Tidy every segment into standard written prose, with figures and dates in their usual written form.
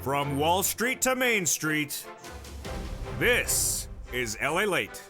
From Wall Street to Main Street, this is LALATE.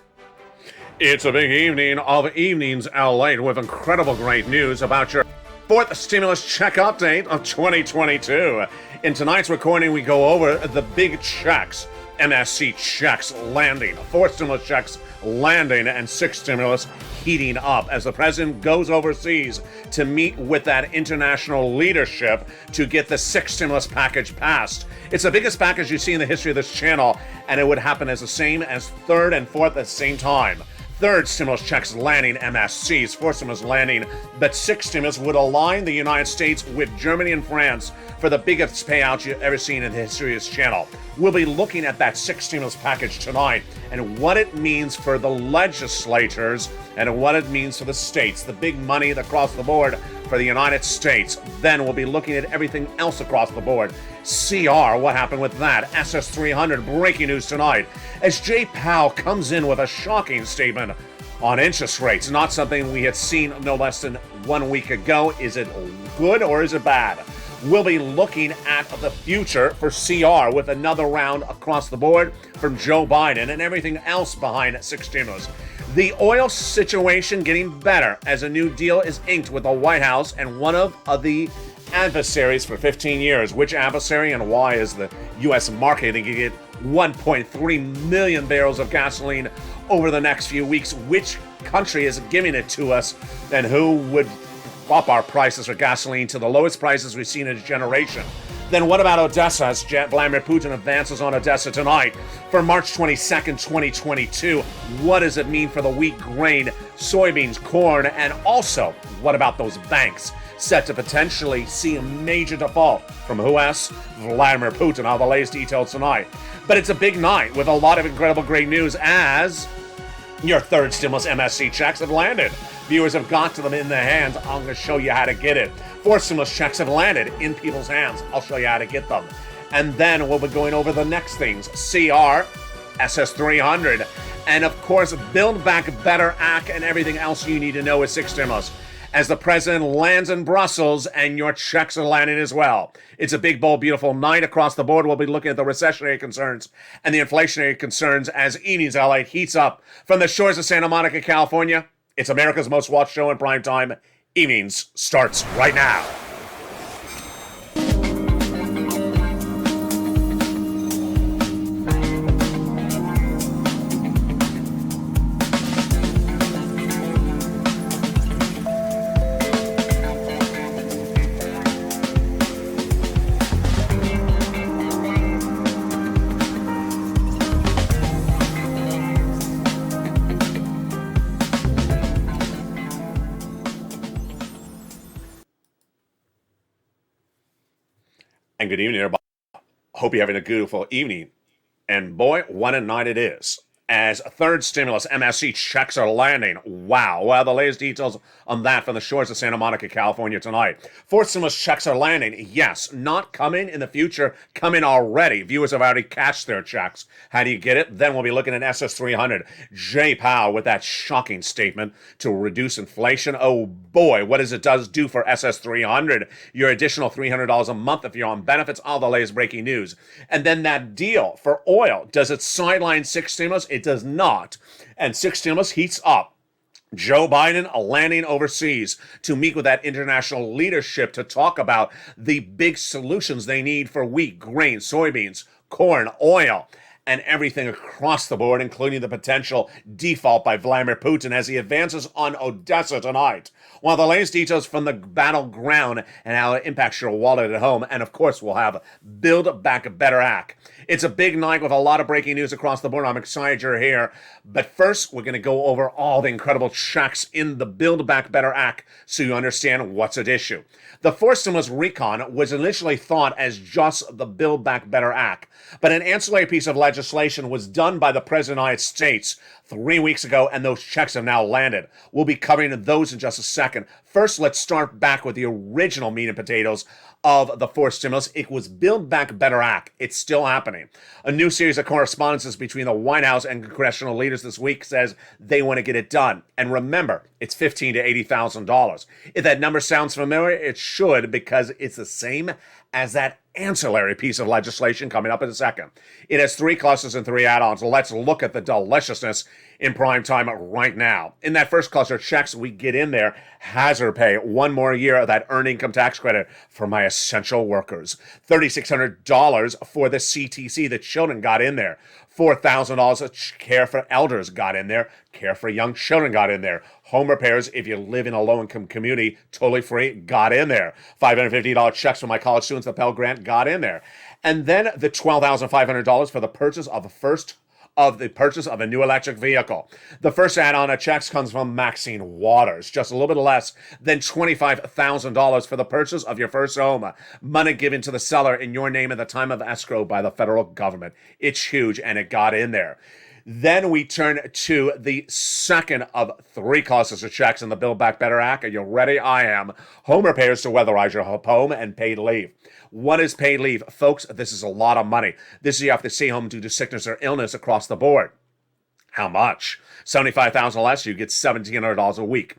It's a big evening of evenings LALATE with incredible great news about your fourth stimulus check update of 2022. In tonight's recording, we go over the big checks. MSC checks landing, 4 stimulus checks landing, and 6 stimulus heating up as the president goes overseas to meet with that international leadership to get the 6th stimulus package passed. It's the biggest package you see in the history of this channel, and it would happen as the same as 3rd and 4th at the same time. 3rd stimulus checks landing MSCs, 4th stimulus landing, but 6th stimulus would align the United States with Germany and France for the biggest payout you've ever seen in the history of this channel. We'll be looking at that 6th stimulus package tonight and what it means for the legislators and what it means for the states, the big money across the board for the United States. Then we'll be looking at everything else across the board. CR, what happened with that? SS300, breaking news tonight, as Jay Powell comes in with a shocking statement on interest rates, not something we had seen no less than 1 week ago. Is it good or is it bad? We'll be looking at the future for CR with another round across the board from Joe Biden and everything else behind 6 stimulus. The oil situation getting better as a new deal is inked with the White House and one of the adversaries for 15 years. Which adversary and why is the U.S. market going to get 1.3 million barrels of gasoline over the next few weeks? Which country is giving it to us, and who would up our prices for gasoline to the lowest prices we've seen in a generation? Then what about Odessa as Vladimir Putin advances on Odessa tonight for March 22nd, 2022? What does it mean for the wheat, grain, soybeans, corn, and also what about those banks set to potentially see a major default from who else? Vladimir Putin. All the latest details tonight. But it's a big night with a lot of incredible great news as your 3rd stimulus MSC checks have landed. Viewers have got to them in their hands. I'm going to show you how to get it. 4 stimulus checks have landed in people's hands. I'll show you how to get them. And then we'll be going over the next things. CR, SS300, and of course, Build Back Better Act and everything else you need to know with 6 stimulus. As the president lands in Brussels and your checks are landing as well. It's a big, bold, beautiful night across the board. We'll be looking at the recessionary concerns and the inflationary concerns as evenings LA heats up. From the shores of Santa Monica, California, it's America's most watched show in prime time. Evenings starts right now. And good evening, everybody. Hope you're having a beautiful evening. And boy, what a night it is. As 3rd stimulus MSC checks are landing. Wow. Well, the latest details on that from the shores of Santa Monica, California tonight. 4th stimulus checks are landing. Yes, not coming in the future, coming already. Viewers have already cashed their checks. How do you get it? Then we'll be looking at SS300. Jay Powell with that shocking statement to reduce inflation. Oh boy, what does it do for SS300? Your additional $300 a month if you're on benefits. All the latest breaking news. And then that deal for oil. Does it sideline 6 stimulus? It does not. And 6 stimulus heats up. Joe Biden landing overseas to meet with that international leadership to talk about the big solutions they need for wheat, grain, soybeans, corn, oil, and everything across the board, including the potential default by Vladimir Putin as he advances on Odessa tonight. While the latest details from the battleground and how it impacts your wallet at home, and of course we'll have Build Back Better Act. It's a big night with a lot of breaking news across the board. I'm excited you're here. But first, we're going to go over all the incredible checks in the Build Back Better Act so you understand what's at issue. The 4th stimulus recon was initially thought as just the Build Back Better Act, but an ancillary piece of legislation was done by the President of the United States 3 weeks ago, and those checks have now landed. We'll be covering those in just a second. First, let's start back with the original meat and potatoes of the 4th stimulus. It was Build Back Better Act. It's still happening. A new series of correspondences between the White House and congressional leaders this week says they want to get it done. And remember, it's $15,000 to $80,000. If that number sounds familiar, it should, because it's the same as that ancillary piece of legislation coming up in a second. It has 3 clusters and 3 add-ons. Let's look at the deliciousness in prime time right now. In that first cluster, checks we get in there, hazard pay, 1 more year of that earned income tax credit for my essential workers. $3,600 for the CTC, the children got in there. $4,000 of care for elders got in there. Care for young children got in there. Home repairs, if you live in a low-income community, totally free, got in there. $550 checks for my college students, the Pell Grant, got in there. And then the $12,500 for the purchase of a new electric vehicle. The first add-on of checks comes from Maxine Waters, just a little bit less than $25,000 for the purchase of your first home. Money given to the seller in your name at the time of escrow by the federal government. It's huge, and it got in there. Then we turn to the second of 3 clusters of checks in the Build Back Better Act. Are you ready? I am. Home repairs to weatherize your home and paid leave. What is paid leave? Folks, this is a lot of money. This is you have to stay home due to sickness or illness across the board. How much? $75,000 less, you get $1,700 a week.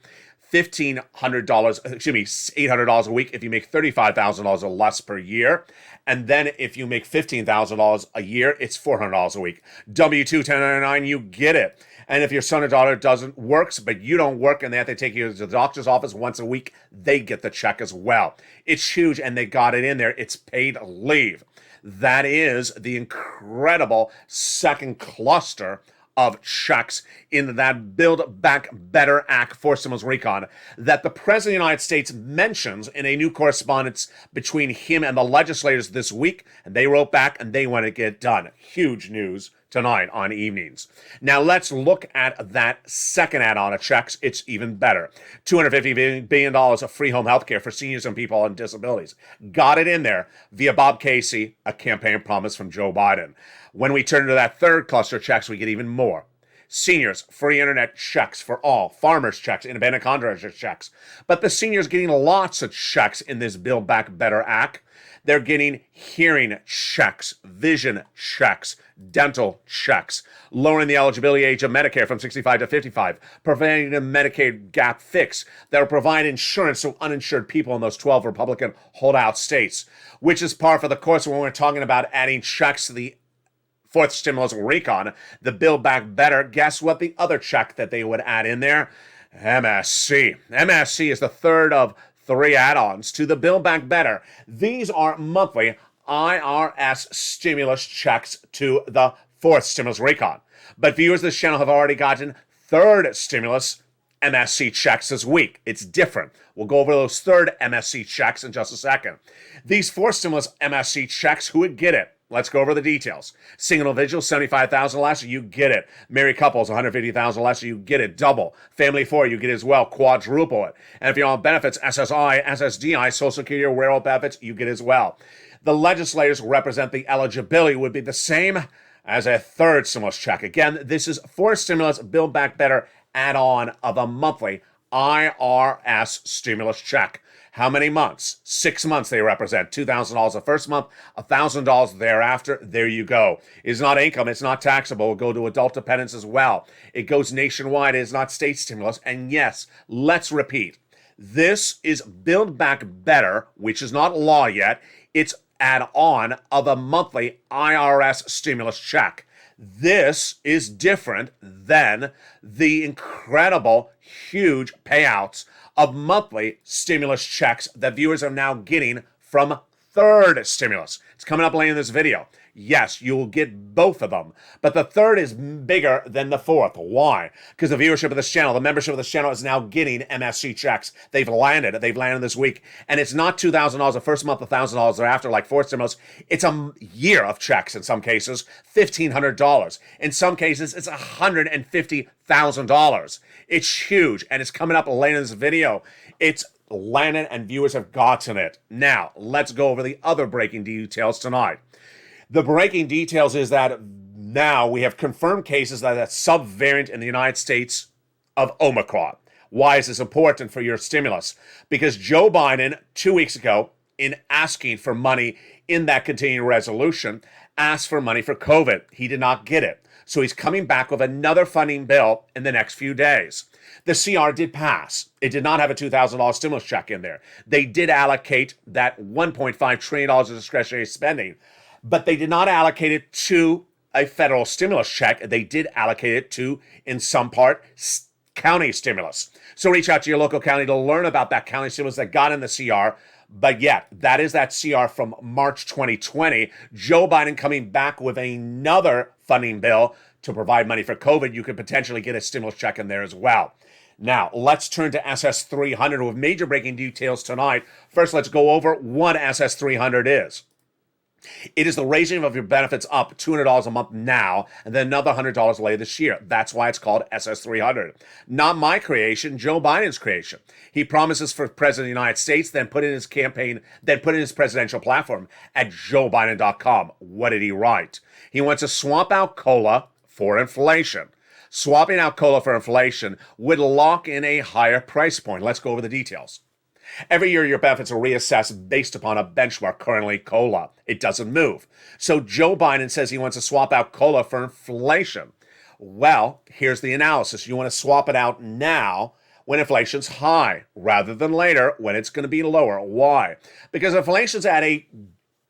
$800 a week if you make $35,000 or less per year. And then if you make $15,000 a year, it's $400 a week. W-2, 1099, you get it. And if your son or daughter works, but you don't work and they have to take you to the doctor's office once a week, they get the check as well. It's huge, and they got it in there. It's paid leave. That is the incredible second cluster of checks in that Build Back Better Act for stimulus recon that the President of the United States mentions in a new correspondence between him and the legislators this week, and they wrote back and they want to get done. Huge news tonight on Evenings. Now let's look at that second add-on of checks. It's even better. $250 billion of free home health care for seniors and people on disabilities. Got it in there via Bob Casey, a campaign promise from Joe Biden. When we turn to that third cluster of checks, we get even more. Seniors, free internet checks for all. Farmers checks, independent contractor checks. But the seniors getting lots of checks in this Build Back Better Act. They're getting hearing checks, vision checks, dental checks, lowering the eligibility age of Medicare from 65 to 55, preventing the Medicaid gap fix that will provide insurance to uninsured people in those 12 Republican holdout states, which is par for the course when we're talking about adding checks to the fourth stimulus recon, the Build Back Better. Guess what the other check that they would add in there? MSC. MSC is the third of 3 add-ons to the Build Back Better. These are monthly IRS stimulus checks to the fourth stimulus recon. But viewers of this channel have already gotten third stimulus MSC checks this week. It's different. We'll go over those third MSC checks in just a second. These fourth stimulus MSC checks, who would get it? Let's go over the details. Single individuals, $75,000 less, you get it. Married couples, $150,000 less, you get it. Double. Family 4, you get it as well. Quadruple it. And if you're on benefits, SSI, SSDI, Social Security or rural benefits, you get it as well. The legislators represent the eligibility would be the same as a third stimulus check. Again, this is fourth stimulus Build Back Better add-on of a monthly IRS stimulus check. How many months? 6 months they represent. $2,000 the first month, $1,000 thereafter. There you go. It's not income. It's not taxable. It'll go to adult dependents as well. It goes nationwide. It is not state stimulus. And yes, let's repeat. This is Build Back Better, which is not law yet. It's add-on of a monthly IRS stimulus check. This is different than the incredible, huge payouts of monthly stimulus checks that viewers are now getting from third stimulus. It's coming up later in this video. Yes, you will get both of them, but the third is bigger than the fourth. Why? Because the viewership of this channel, the membership of this channel is now getting MSC checks. They've landed this week, and it's not $2,000 the first month, $1,000 thereafter, like fourth stimulus. It's a year of checks in some cases, $1,500. In some cases, it's $150,000. It's huge, and it's coming up later in this video. It's landed, and viewers have gotten it. Now, let's go over the other breaking details tonight. The breaking details is that now we have confirmed cases that a subvariant in the United States of Omicron. Why is this important for your stimulus? Because Joe Biden, 2 weeks ago, in asking for money in that continuing resolution, asked for money for COVID. He did not get it. So he's coming back with another funding bill in the next few days. The CR did pass. It did not have a $2,000 stimulus check in there. They did allocate that $1.5 trillion of discretionary spending, but they did not allocate it to a federal stimulus check. They did allocate it to, in some part, county stimulus. So reach out to your local county to learn about that county stimulus that got in the CR. But yet, that is that CR from March 2020. Joe Biden coming back with another funding bill to provide money for COVID. You could potentially get a stimulus check in there as well. Now, let's turn to SS300 with major breaking details tonight. First, let's go over what SS300 is. It is the raising of your benefits up $200 a month now, and then another $100 later this year. That's why it's called SS300. Not my creation, Joe Biden's creation. He promises for President of the United States, then put in his campaign, then put in his presidential platform at joebiden.com. What did he write? He wants to swap out COLA for inflation. Swapping out COLA for inflation would lock in a higher price point. Let's go over the details. Every year, your benefits are reassessed based upon a benchmark, currently COLA. It doesn't move. So Joe Biden says he wants to swap out COLA for inflation. Well, here's the analysis. You want to swap it out now when inflation's high, rather than later when it's going to be lower. Why? Because inflation's at a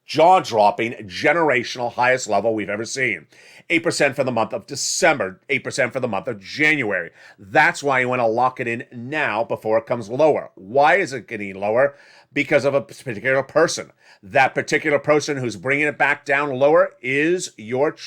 jaw-dropping, generational highest level we've ever seen. 8% for the month of December, 8% for the month of January. That's why you want to lock it in now before it comes lower. Why is it getting lower? Because of a particular person. That particular person who's bringing it back down lower is your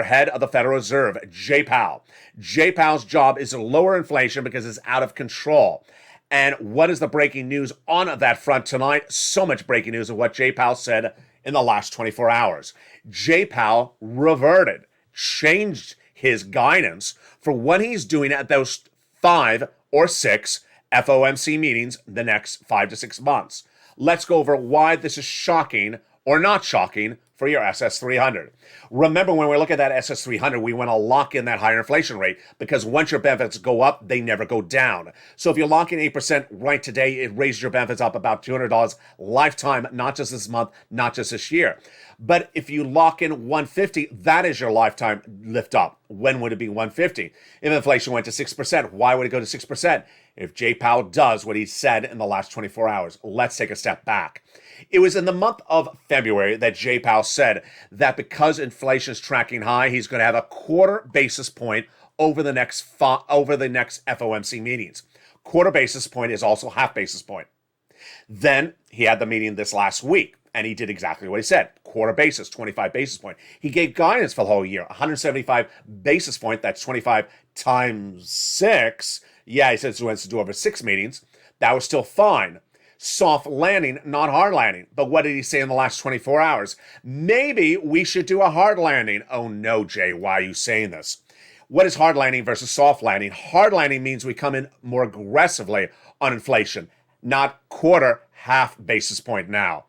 head of the Federal Reserve, Jay Powell. Jay Powell's job is to lower inflation because it's out of control. And what is the breaking news on that front tonight? So much breaking news of what Jay Powell said in the last 24 hours. Jay Powell reverted, changed his guidance for what he's doing at those 5 or 6 FOMC meetings the next 5 to 6 months. Let's go over why this is shocking or not shocking for your SS300. Remember, when we look at that SS300, we want to lock in that higher inflation rate because once your benefits go up, they never go down. So if you lock in 8% right today, it raises your benefits up about $200 lifetime, not just this month, not just this year. But if you lock in 150, that is your lifetime lift up. When would it be 150? If inflation went to 6%, why would it go to 6%? If Jay Powell does what he said in the last 24 hours, let's take a step back. It was in the month of February that Jay Powell said that because inflation is tracking high, he's going to have a quarter basis point over the next FOMC meetings. Quarter basis point is also half basis point. Then he had the meeting this last week, and he did exactly what he said. Quarter basis, 25 basis point. He gave guidance for the whole year, 175 basis point. That's 25 times 6. Yeah, he said he wants to do over 6 meetings. That was still fine. Soft landing, not hard landing. But what did he say in the last 24 hours? Maybe we should do a hard landing. Oh no, Jay, why are you saying this? What is hard landing versus soft landing? Hard landing means we come in more aggressively on inflation, not quarter, half basis point now.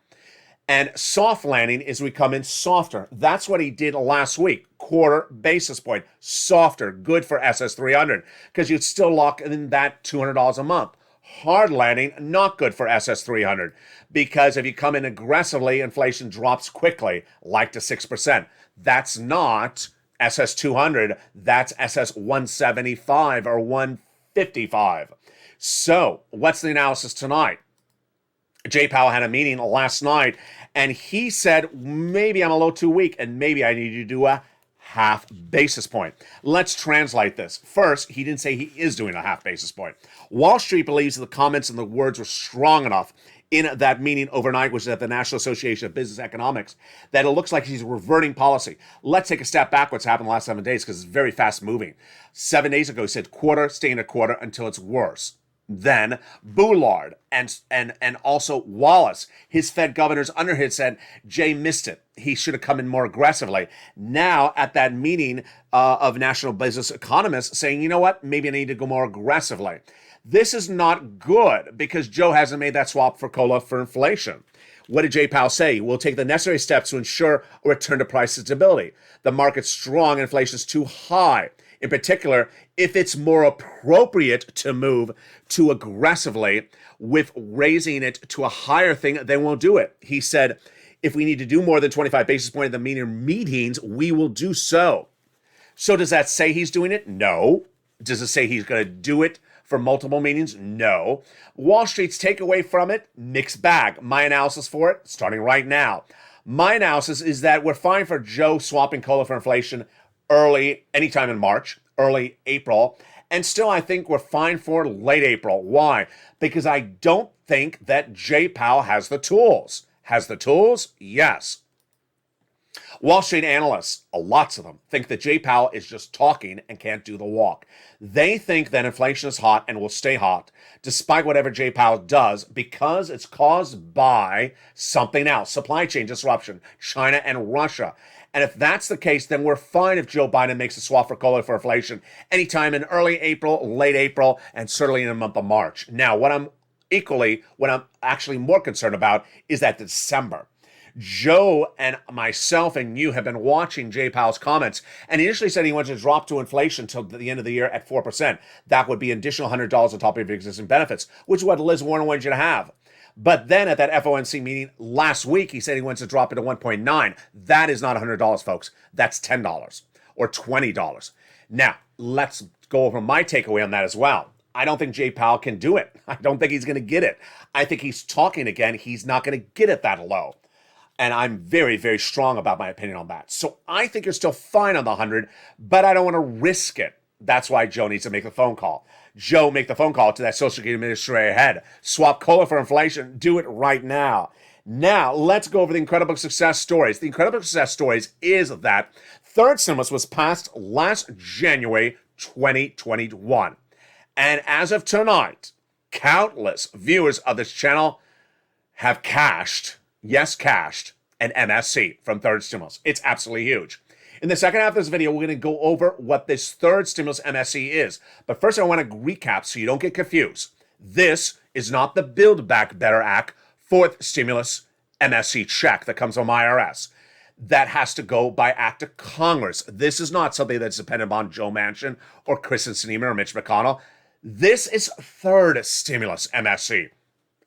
And soft landing is we come in softer. That's what he did last week. Quarter basis point, softer, good for SS300 because you'd still lock in that $200 a month. Hard landing, not good for SS300 because if you come in aggressively, inflation drops quickly, like to 6%. That's not SS200, that's SS175 or 155. So, what's the analysis tonight? Jay Powell had a meeting last night, and he said, maybe I'm a little too weak, and maybe I need to do a half basis point. Let's translate this. First, he didn't say he is doing a half basis point. Wall Street believes that the comments and the words were strong enough in that meeting overnight, which is at the National Association of Business Economics, that it looks like he's reverting policy. Let's take a step back what's happened the last 7 days because it's very fast moving. 7 days ago, he said quarter, staying a quarter until it's worse. Then Bullard and also Wallace, his Fed governors under him, said Jay missed it. He should have come in more aggressively. Now at that meeting of national business economists saying, you know what, maybe I need to go more aggressively. This is not good because Joe hasn't made that swap for COLA for inflation. What did Jay Powell say? We'll take the necessary steps to ensure a return to price stability. The market's strong, inflation is too high. In particular, if it's more appropriate to move too aggressively with raising it to a higher thing, they won't do it. He said, if we need to do more than 25 basis points in the meetings, we will do so. So does that say he's doing it? No. Does it say he's going to do it for multiple meetings? No. Wall Street's takeaway from it, mixed bag. My analysis for it, starting right now. My analysis is that we're fine for Joe swapping cola for inflation anytime in March, early April. And still, I think we're fine for late April. Why? Because I don't think that Jay Powell has the tools. Has the tools? Yes. Wall Street analysts, lots of them, think that Jay Powell is just talking and can't do the walk. They think that inflation is hot and will stay hot despite whatever Jay Powell does because it's caused by something else, supply chain disruption, China and Russia. And if that's the case, then we're fine if Joe Biden makes a swap for cola for inflation anytime in early April, late April, and certainly in the month of March. Now, what I'm actually more concerned about is that December. Joe and myself and you have been watching Jay Powell's comments, and he initially said he wanted to drop to inflation until the end of the year at 4%. That would be an additional $100 on top of your existing benefits, which is what Liz Warren wanted you to have. But then at that FOMC meeting last week, he said he wants to drop it to 1.9. That is not $100, folks. That's $10 or $20. Now, let's go over my takeaway on that as well. I don't think Jay Powell can do it. I don't think he's going to get it. I think he's talking again. He's not going to get it that low. And I'm very, very strong about my opinion on that. So I think you're still fine on the 100, but I don't want to risk it. That's why Joe needs to make the phone call. Joe, make the phone call to that Social Security Administrator head. Swap cola for inflation. Do it right now. Now, let's go over the incredible success stories. The incredible success stories is that third stimulus was passed last January 2021. And as of tonight, countless viewers of this channel have cashed an MSC from third stimulus. It's absolutely huge. In the second half of this video, we're going to go over what this third stimulus MSC is. But first, I want to recap so you don't get confused. This is not the Build Back Better Act fourth stimulus MSC check that comes from IRS. That has to go by act of Congress. This is not something that's dependent on Joe Manchin or Kristen Sinema or Mitch McConnell. This is third stimulus MSC.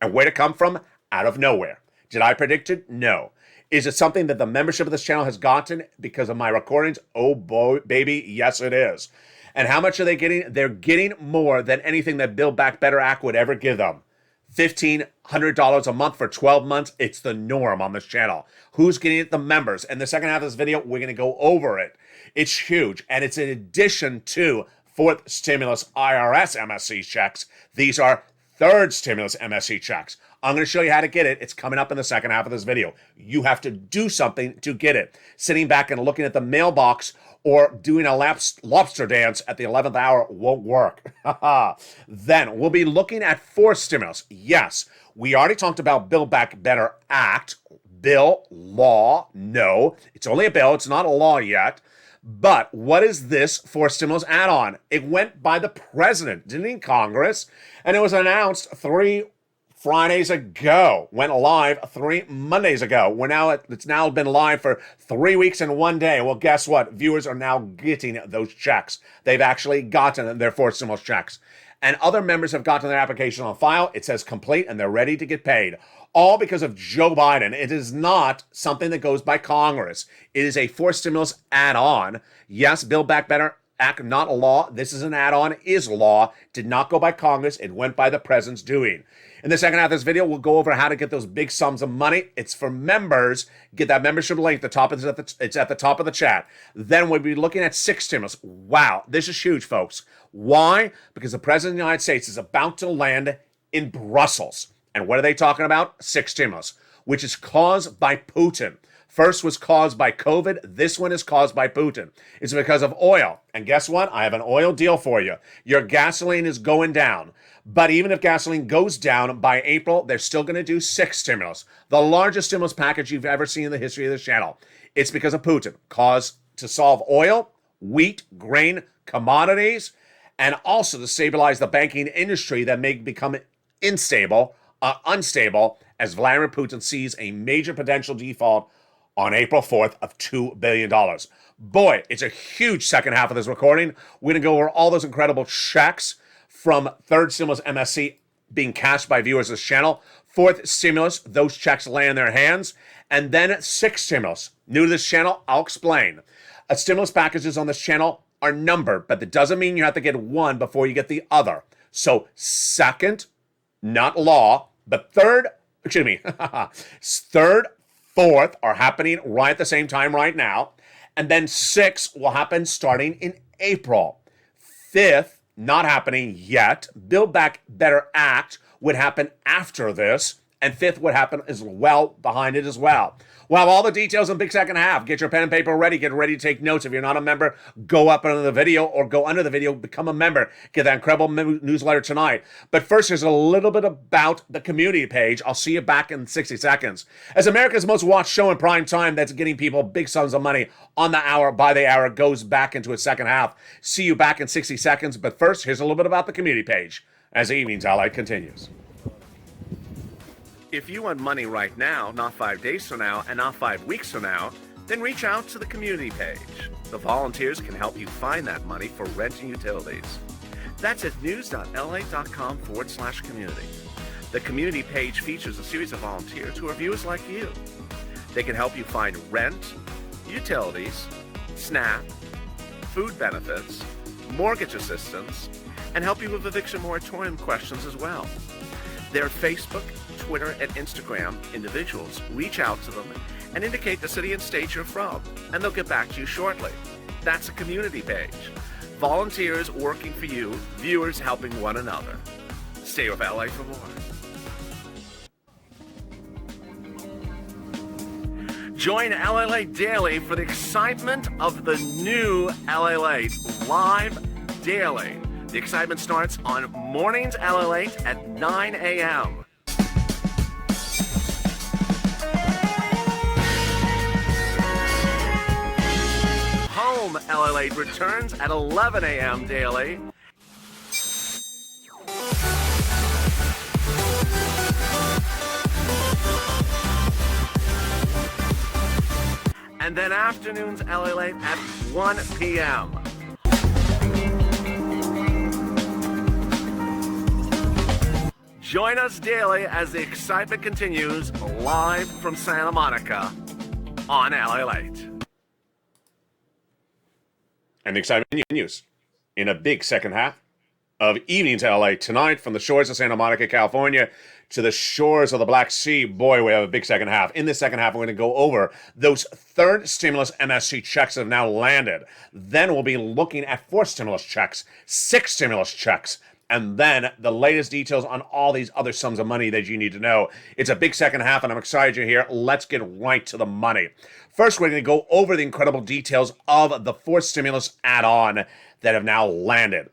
And where to come from? Out of nowhere. Did I predict it? No. Is it something that the membership of this channel has gotten because of my recordings? Oh boy, baby, yes it is. And how much are they getting? They're getting more than anything that Build Back Better Act would ever give them. $1,500 a month for 12 months. It's the norm on this channel. Who's getting it? The members. And the second half of this video, we're going to go over it. It's huge. And it's in addition to fourth stimulus IRS MSC checks. These are third stimulus MSC checks. I'm going to show you how to get it. It's coming up in the second half of this video. You have to do something to get it. Sitting back and looking at the mailbox or doing a lobster dance at the 11th hour won't work. Then we'll be looking at fourth stimulus. Yes, we already talked about Build Back Better Act. Bill, law, no. It's only a bill. It's not a law yet. But what is this fourth stimulus add-on? It went by the president, didn't it, Congress? And it was announced 3 Fridays ago, went live 3 Mondays ago. It's now been live for 3 weeks and 1 day. Well, guess what? Viewers are now getting those checks. They've actually gotten their fourth stimulus checks. And other members have gotten their application on file. It says complete and they're ready to get paid. All because of Joe Biden. It is not something that goes by Congress. It is a fourth stimulus add-on. Yes, Build Back Better Act, not a law. This is an add-on, is law. Did not go by Congress. It went by the president's doing. In the second half of this video, we'll go over how to get those big sums of money. It's for members. Get that membership link. It's at the top of the chat. Then we'll be looking at sixth stimulus. Wow, this is huge, folks. Why? Because the president of the United States is about to land in Brussels. And what are they talking about? Sixth stimulus, which is caused by Putin. First was caused by COVID. This one is caused by Putin. It's because of oil. And guess what? I have an oil deal for you. Your gasoline is going down. But even if gasoline goes down by April, they're still going to do sixth stimulus, the largest stimulus package you've ever seen in the history of this channel. It's because of Putin. Caused to solve oil, wheat, grain, commodities, and also to stabilize the banking industry that may become unstable as Vladimir Putin sees a major potential default on April 4th of $2 billion. Boy, it's a huge second half of this recording. We're going to go over all those incredible checks from third stimulus MSC being cashed by viewers of this channel. Fourth stimulus, those checks land in their hands. And then sixth stimulus. New to this channel, I'll explain. Stimulus packages on this channel are numbered, but that doesn't mean you have to get one before you get the other. So second, not law, but third, third, fourth are happening right at the same time right now. And then sixth will happen starting in April. Fifth, not happening yet. Build Back Better Act would happen after this. And fifth would happen as well behind it as well. We'll have all the details in the big second half. Get your pen and paper ready. Get ready to take notes. If you're not a member, go up under the video or go under the video, become a member. Get that incredible newsletter tonight. But first, here's a little bit about the community page. I'll see you back in 60 seconds. As America's most watched show in prime time that's getting people big sums of money on the hour, by the hour, goes back into its second half. See you back in 60 seconds. But first, here's a little bit about the community page as the Evenings LALATE continues. If you want money right now, not 5 days from now, and not 5 weeks from now, then reach out to the community page. The volunteers can help you find that money for rent and utilities. That's at news.lalate.com/community. The community page features a series of volunteers who are viewers like you. They can help you find rent, utilities, SNAP, food benefits, mortgage assistance, and help you with eviction moratorium questions as well. Their Facebook, Twitter, and Instagram individuals reach out to them and indicate the city and state you're from, and they'll get back to you shortly. That's a community page. Volunteers working for you, viewers helping one another. Stay with LA for more. Join LALATE Daily for the excitement of the new LALATE live daily. The excitement starts on Mornings LALATE at 9 a.m. Home LALATE returns at 11 a.m. daily. And then afternoons LALATE at 1 p.m. Join us daily as the excitement continues live from Santa Monica on LALATE. And the excitement continues in a big second half of Evenings LA tonight from the shores of Santa Monica, California to the shores of the Black Sea. Boy, we have a big second half. In this second half, we're going to go over those third stimulus MSC checks that have now landed. Then we'll be looking at fourth stimulus checks, six stimulus checks, and then the latest details on all these other sums of money that you need to know. It's a big second half, and I'm excited you're here. Let's get right to the money. First, we're going to go over the incredible details of the fourth stimulus add-on that have now landed.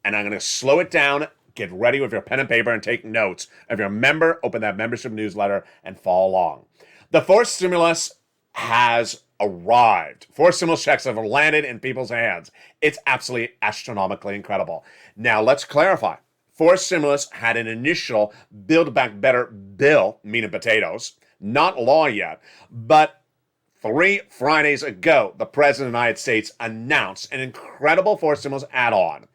And I'm going to slow it down. Get ready with your pen and paper and take notes. If you're a member, open that membership newsletter and follow along. The fourth stimulus has arrived. Four stimulus checks have landed in people's hands. It's absolutely astronomically incredible. Now, let's clarify. Fourth stimulus had an initial Build Back Better bill, meat and potatoes, not law yet, but 3 Fridays ago, the President of the United States announced an incredible fourth stimulus add-on.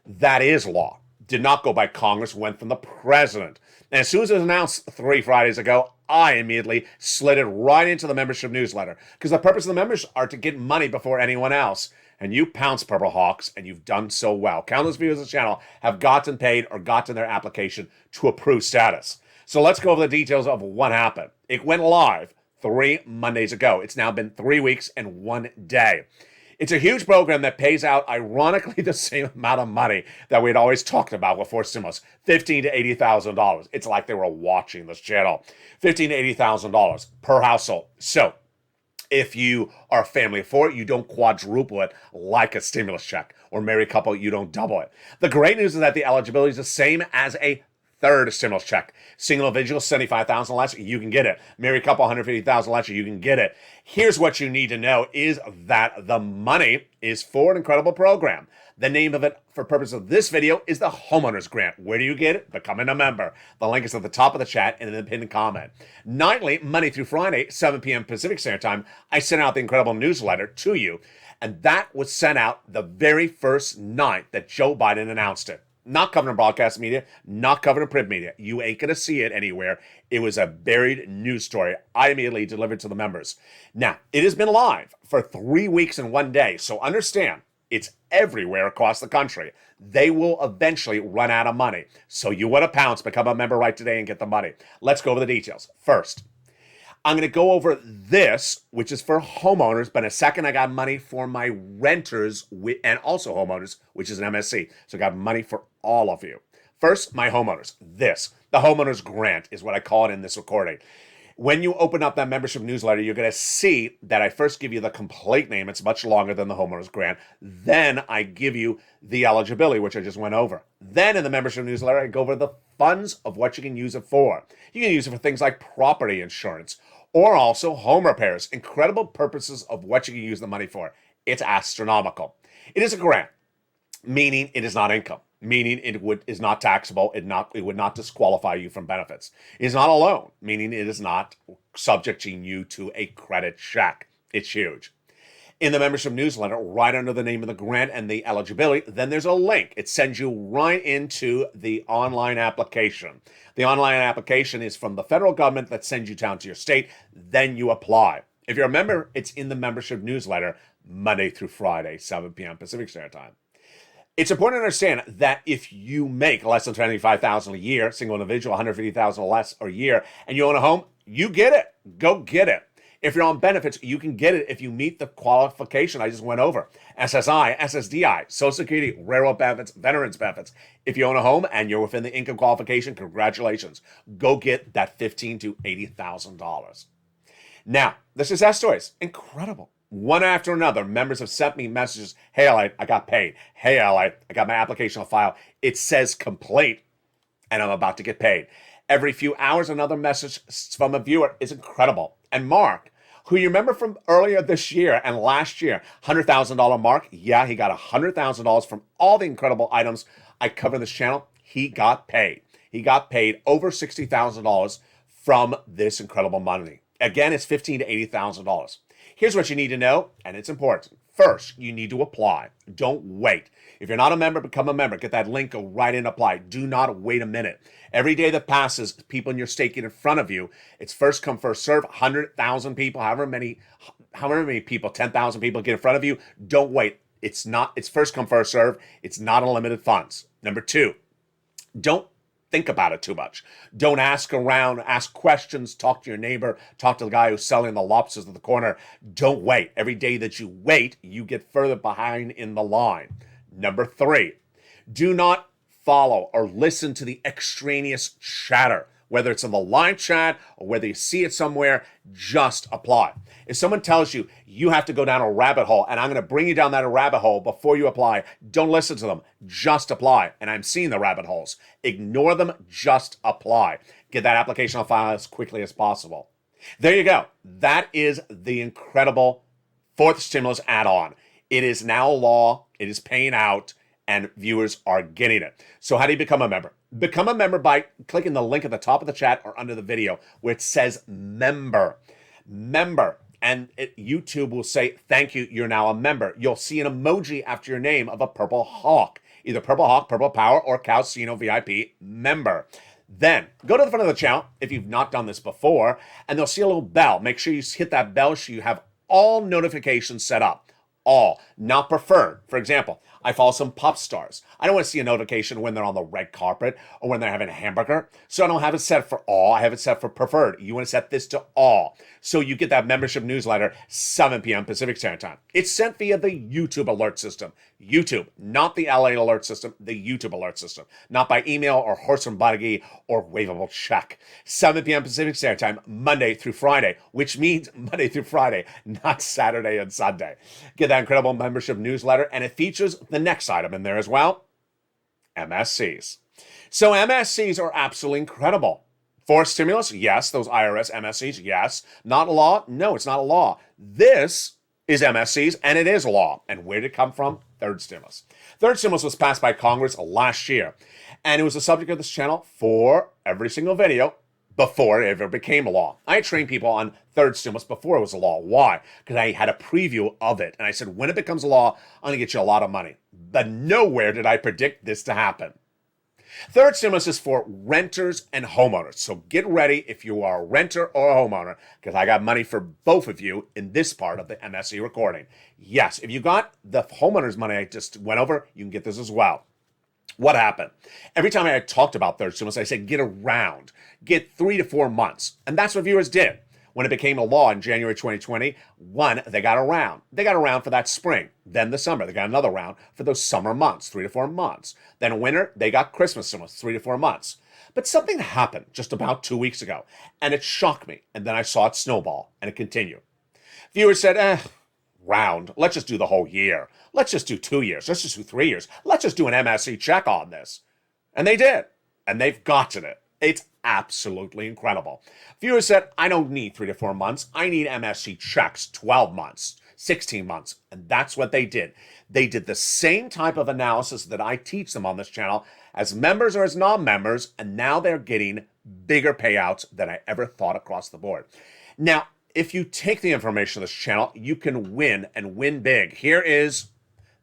That is law. Did not go by Congress, went from the President. And as soon as it was announced 3 Fridays ago, I immediately slid it right into the membership newsletter. Because the purpose of the members are to get money before anyone else. And you pounced, Purple Hawks, and you've done so well. Countless viewers of the channel have gotten paid or gotten their application to approved status. So let's go over the details of what happened. It went live 3 Mondays ago. It's now been 3 weeks and 1 day. It's a huge program that pays out, ironically, the same amount of money that we had always talked about with fourth stimulus, $15,000 to $80,000. It's like they were watching this channel. $15,000 to $80,000 per household. So if you are a family of 4, you don't quadruple it like a stimulus check. Or married couple, you don't double it. The great news is that the eligibility is the same as a third stimulus check. Single individual, $75,000 less, you can get it. Married couple, $150,000 less, you can get it. Here's what you need to know is that the money is for an incredible program. The name of it, for purpose of this video, is the Homeowners Grant. Where do you get it? Becoming a member. The link is at the top of the chat and in the pinned comment. Nightly, Monday through Friday, 7 p.m. Pacific Standard Time, I sent out the incredible newsletter to you, and that was sent out the very first night that Joe Biden announced it. Not covered in broadcast media, not covered in print media. You ain't going to see it anywhere. It was a buried news story I immediately delivered to the members. Now, it has been live for 3 weeks and 1 day, so understand, It's everywhere across the country. They will eventually run out of money. So you want to pounce, become a member right today and get the money. Let's go over the details. First, I'm going to go over this, which is for homeowners, but in a second I got money for my renters and also homeowners, which is an MSC. So I got money for all of you. First, my homeowners. This, the homeowners grant is what I call it in this recording. When you open up that membership newsletter, you're going to see that I first give you the complete name. It's much longer than the homeowners grant. Then I give you the eligibility, which I just went over. Then in the membership newsletter, I go over the funds of what you can use it for. You can use it for things like property insurance or also home repairs. Incredible purposes of what you can use the money for. It's astronomical. It is a grant, meaning it is not income. Meaning it is not taxable, it would not disqualify you from benefits. It is not a loan, meaning it is not subjecting you to a credit check. It's huge. In the membership newsletter, right under the name of the grant and the eligibility, then there's a link. It sends you right into the online application. The online application is from the federal government that sends you down to your state. Then you apply. If you're a member, it's in the membership newsletter Monday through Friday, 7 p.m. Pacific Standard Time. It's important to understand that if you make less than $25,000 a year, single individual, $150,000 or less a year, and you own a home, you get it. Go get it. If you're on benefits, you can get it if you meet the qualification I just went over. SSI, SSDI, Social Security, railroad benefits, veterans benefits. If you own a home and you're within the income qualification, congratulations. Go get that $15,000 to $80,000. Now, the success stories, incredible. One after another, members have sent me messages. Hey, LALATE, I got paid. Hey, LALATE, I got my application on file. It says complete, and I'm about to get paid. Every few hours, another message from a viewer is incredible. And Mark, who you remember from earlier this year and last year, $100,000 Mark, yeah, he got $100,000 from all the incredible items I cover in this channel. He got paid. He got paid over $60,000 from this incredible money. Again, it's $15,000 to $80,000. Here's what you need to know, and it's important. First, you need to apply. Don't wait. If you're not a member, become a member. Get that link, go right in, apply. Do not wait a minute. Every day that passes, people in your state get in front of you. It's first come, first serve. 100,000 people, however many people, 10,000 people get in front of you. Don't wait. It's first come, first serve. It's not unlimited funds. Number two, don't think about it too much. Don't ask around, ask questions, talk to your neighbor, talk to the guy who's selling the lobsters at the corner. Don't wait. Every day that you wait, you get further behind in the line. Number three, do not follow or listen to the extraneous chatter, whether it's in the live chat or whether you see it somewhere. Just apply. If someone tells you you have to go down a rabbit hole and I'm going to bring you down that rabbit hole before you apply, don't listen to them. Just apply. And I'm seeing the rabbit holes. Ignore them. Just apply. Get that application on file as quickly as possible. There you go. That is the incredible fourth stimulus add-on. It is now law. It is paying out, and viewers are getting it. So how do you become a member? Become a member by clicking the link at the top of the chat or under the video where it says member. Member. And YouTube will say, thank you, you're now a member. You'll see an emoji after your name of a purple hawk. Either purple hawk, purple power, or Calcino VIP member. Then go to the front of the channel if you've not done this before, and they'll see a little bell. Make sure you hit that bell so you have all notifications set up. All, not preferred. For example, I follow some pop stars. I don't want to see a notification when they're on the red carpet or when they're having a hamburger. So I don't have it set for all. I have it set for preferred. You want to set this to all. So you get that membership newsletter 7 p.m. Pacific Standard Time. It's sent via the YouTube alert system. YouTube, not the LA alert system, the YouTube alert system. Not by email or horse and buggy or waivable check. 7 p.m. Pacific Standard Time, Monday through Friday, which means Monday through Friday, not Saturday and Sunday. Get that incredible membership newsletter, and it features the next item in there as well, MSCs. So MSCs are absolutely incredible. For stimulus, yes. Those IRS MSCs, yes. Not a law? No, it's not a law. This is MSCs, and it is a law. And where did it come from? Third stimulus. Third stimulus was passed by Congress last year, and it was the subject of this channel for every single video before it ever became a law. I trained people on third stimulus before it was a law. Why? Because I had a preview of it, and I said, when it becomes a law, I'm going to get you a lot of money. But nowhere did I predict this to happen. Third stimulus is for renters and homeowners. So get ready if you are a renter or a homeowner, because I got money for both of you in this part of the MSC recording. Yes, if you got the homeowners money I just went over, you can get this as well. What happened? Every time I had talked about third stimulus, I said get around, get 3 to 4 months. And that's what viewers did. When it became a law in January 2021, they got around. They got around for that spring. Then the summer, they got another round for those summer months, 3 to 4 months. Then winter, they got Christmas stimulus, 3 to 4 months. But something happened just about 2 weeks ago, and it shocked me. And then I saw it snowball, and it continued. Viewers said, round, let's just do the whole year. Let's just do 2 years. Let's just do 3 years. Let's just do an MSC check on this. And they did. And they've gotten it. It's absolutely incredible. Viewers said, I don't need 3 to 4 months. I need MSC checks, 12 months, 16 months. And that's what they did. They did the same type of analysis that I teach them on this channel as members or as non-members. And now they're getting bigger payouts than I ever thought across the board. Now, if you take the information of this channel, you can win and win big. Here is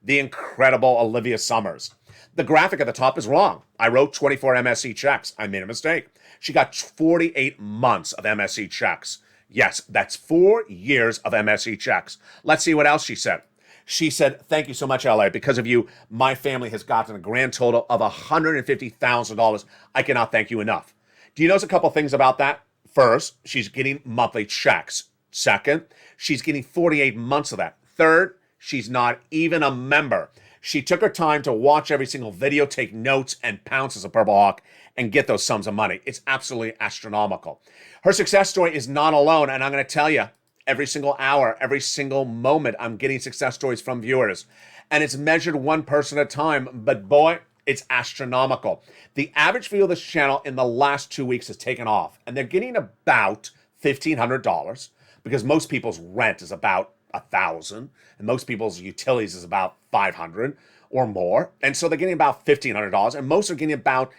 the incredible Olivia Summers. The graphic at the top is wrong. I wrote 24 MSC checks. I made a mistake. She got 48 months of MSC checks. Yes, that's 4 years of MSC checks. Let's see what else she said. She said, thank you so much, LA. Because of you, my family has gotten a grand total of $150,000. I cannot thank you enough. Do you notice a couple things about that? First, she's getting monthly checks. Second, she's getting 48 months of that. Third, she's not even a member. She took her time to watch every single video, take notes, and pounce as a Purple Hawk and get those sums of money. It's absolutely astronomical. Her success story is not alone, and I'm going to tell you, every single hour, every single moment, I'm getting success stories from viewers. And it's measured one person at a time, but boy, it's astronomical. The average view of this channel in the last 2 weeks has taken off, and they're getting about $1,500 because most people's rent is about $1,000, and most people's utilities is about $500 or more. And so they're getting about $1,500, and most are getting about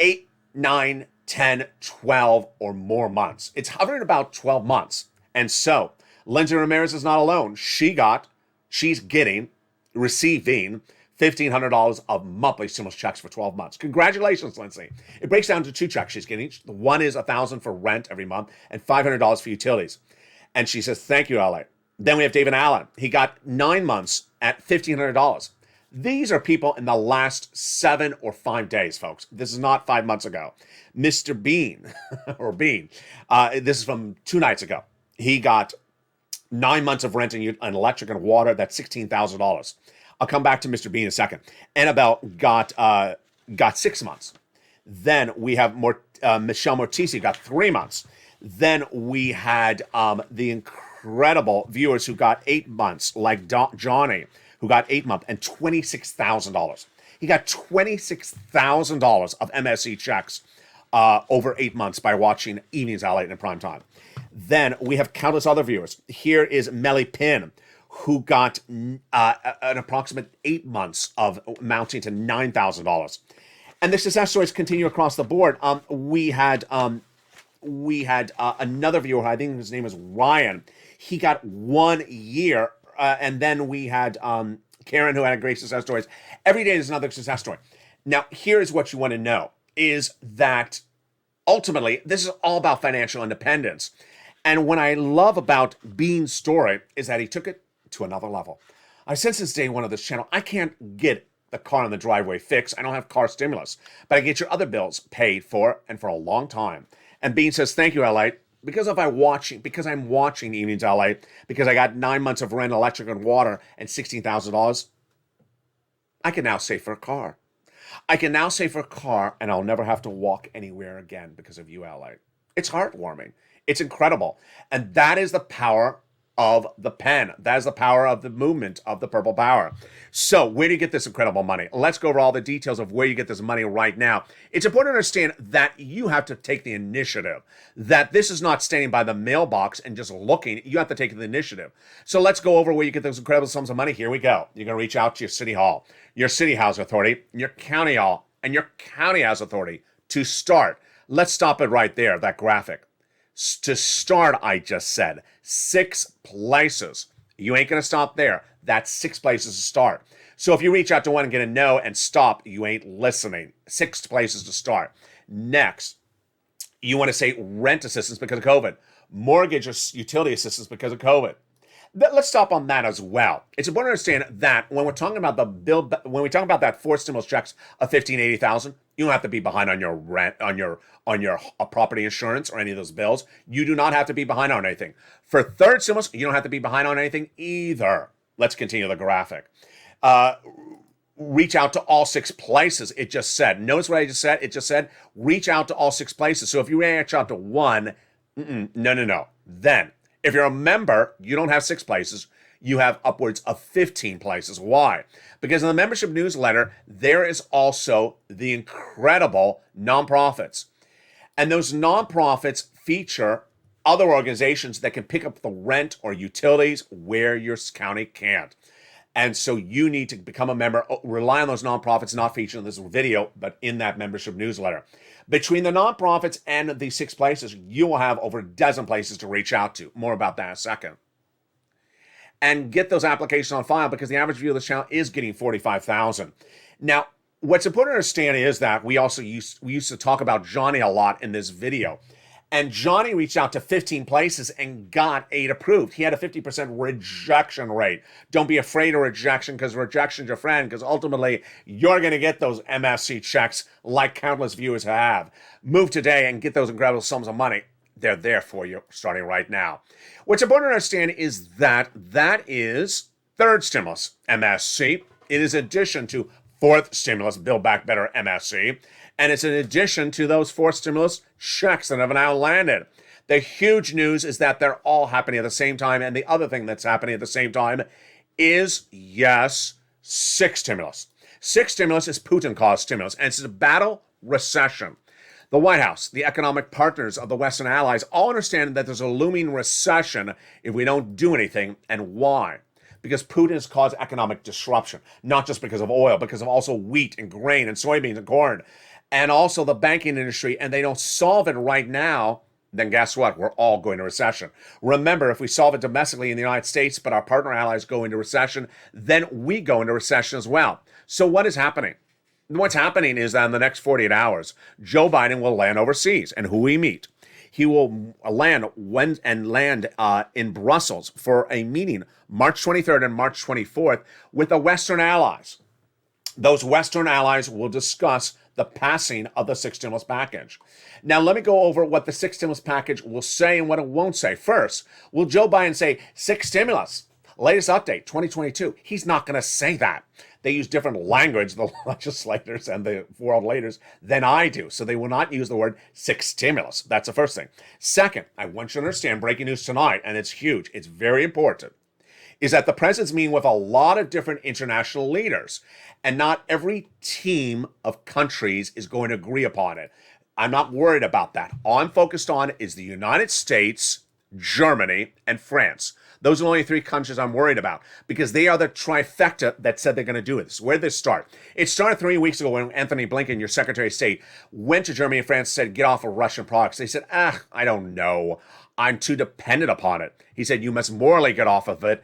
8, 9, 10, 12 or more months. It's hovering about 12 months. And so Lindsay Ramirez is not alone. She's receiving $1,500 of monthly stimulus checks for 12 months. Congratulations, Lindsay. It breaks down to 2 checks she's getting. One is $1,000 for rent every month and $500 for utilities. And she says, thank you, LA. Then we have David Allen. He got 9 months at $1,500. These are people in the last 7 or 5 days, folks. This is not 5 months ago. Mr. Bean, or Bean, this is from 2 nights ago. He got 9 months of rent and electric and water. That's $16,000. I'll come back to Mr. Bean in a second. Annabelle got 6 months. Then we have Michelle Mortisi got 3 months. Then we had the incredible viewers who got 8 months, like Johnny, who got 8 months and $26,000. He got $26,000 of MSC checks over 8 months by watching Evenings LA in prime time. Then we have countless other viewers. Here is Melly Pin, who got an approximate 8 months of amounting to $9,000. And the success stories continue across the board. We had another viewer, I think his name is Ryan. He got 1 year. And then we had Karen, who had a great success stories. Every day there's another success story. Now, here's what you want to know, is that ultimately, this is all about financial independence. And what I love about Bean's story is that he took it to another level. I've said since day one of this channel, I can't get the car in the driveway fixed. I don't have car stimulus, but I get your other bills paid for, and for a long time. And Bean says, thank you, LA. Because I'm watching Evenings LA, because I got 9 months of rent, electric, and water, and $16,000, I can now save for a car. I can now save for a car, and I'll never have to walk anywhere again because of you, LA. It's heartwarming. It's incredible. And that is the power of the pen. That is the power of the movement of the Purple Power. So where do you get this incredible money? Let's go over all the details of where you get this money right now. It's important to understand that you have to take the initiative, that this is not standing by the mailbox and just looking. You have to take the initiative. So let's go over where you get those incredible sums of money. Here we go. You're going to reach out to your city hall, your city house authority, your county hall, and your county house authority to start. Let's stop it right there, that graphic. To start, I just said 6 places. You ain't going to stop there. That's 6 places to start. So if you reach out to one and get a no and stop, you ain't listening. 6 places to start. Next, you want to say rent assistance because of COVID, mortgage or utility assistance because of COVID. Let's stop on that as well. It's important to understand that when we're talking about the bill, when we talk about that 4 stimulus checks of $15,000, $80,000, you don't have to be behind on your rent, on your property insurance or any of those bills. You do not have to be behind on anything. For third stimulus, you don't have to be behind on anything either. Let's continue the graphic. Reach out to all 6 places. It just said. Notice what I just said. It just said reach out to all 6 places. So if you reach out to one, no. Then, if you're a member, you don't have 6 places. You have upwards of 15 places. Why? Because in the membership newsletter, there is also the incredible nonprofits. And those nonprofits feature other organizations that can pick up the rent or utilities where your county can't. And so you need to become a member, rely on those nonprofits, not featured in this video, but in that membership newsletter. Between the nonprofits and the 6 places, you will have over a dozen places to reach out to. More about that in a second. And get those applications on file because the average view of the channel is getting 45,000. Now, what's important to understand is that we used to talk about Johnny a lot in this video. And Johnny reached out to 15 places and got 8 approved. He had a 50% rejection rate. Don't be afraid of rejection because rejection's your friend because ultimately you're going to get those MSC checks like countless viewers have. Move today and get those incredible sums of money. They're there for you starting right now. What's important to understand is that that is third stimulus, MSC. It is addition to fourth stimulus, Build Back Better, MSC. And it's in addition to those 4 stimulus checks that have now landed. The huge news is that they're all happening at the same time. And the other thing that's happening at the same time is, yes, 6 stimulus. 6 stimulus is Putin-caused stimulus. And it's a battle recession. The White House, the economic partners of the Western allies all understand that there's a looming recession if we don't do anything. And why? Because Putin has caused economic disruption, not just because of oil, because of also wheat and grain and soybeans and corn, and also the banking industry, and they don't solve it right now, then guess what? We're all going to recession. Remember, if we solve it domestically in the United States, but our partner allies go into recession, then we go into recession as well. So what is happening? What's happening is that in the next 48 hours, Joe Biden will land overseas. And who we meet? He will land in Brussels for a meeting March 23rd and March 24th with the Western allies. Those Western allies will discuss the passing of the 6 stimulus package. Now, let me go over what the 6 stimulus package will say and what it won't say. First, will Joe Biden say 6 stimulus, latest update, 2022? He's not going to say that. They use different language, the legislators and the world leaders, than I do. So they will not use the word 6 stimulus. That's the first thing. Second, I want you to understand breaking news tonight, and it's huge. It's very important. Is that the president's meeting with a lot of different international leaders, and not every team of countries is going to agree upon it. I'm not worried about that. All I'm focused on is the United States, Germany, and France. Those are the only 3 countries I'm worried about because they are the trifecta that said they're going to do this. Where did this start? It started 3 weeks ago when Anthony Blinken, your Secretary of State, went to Germany and France and said, get off of Russian products. They said, I don't know. I'm too dependent upon it. He said, you must morally get off of it.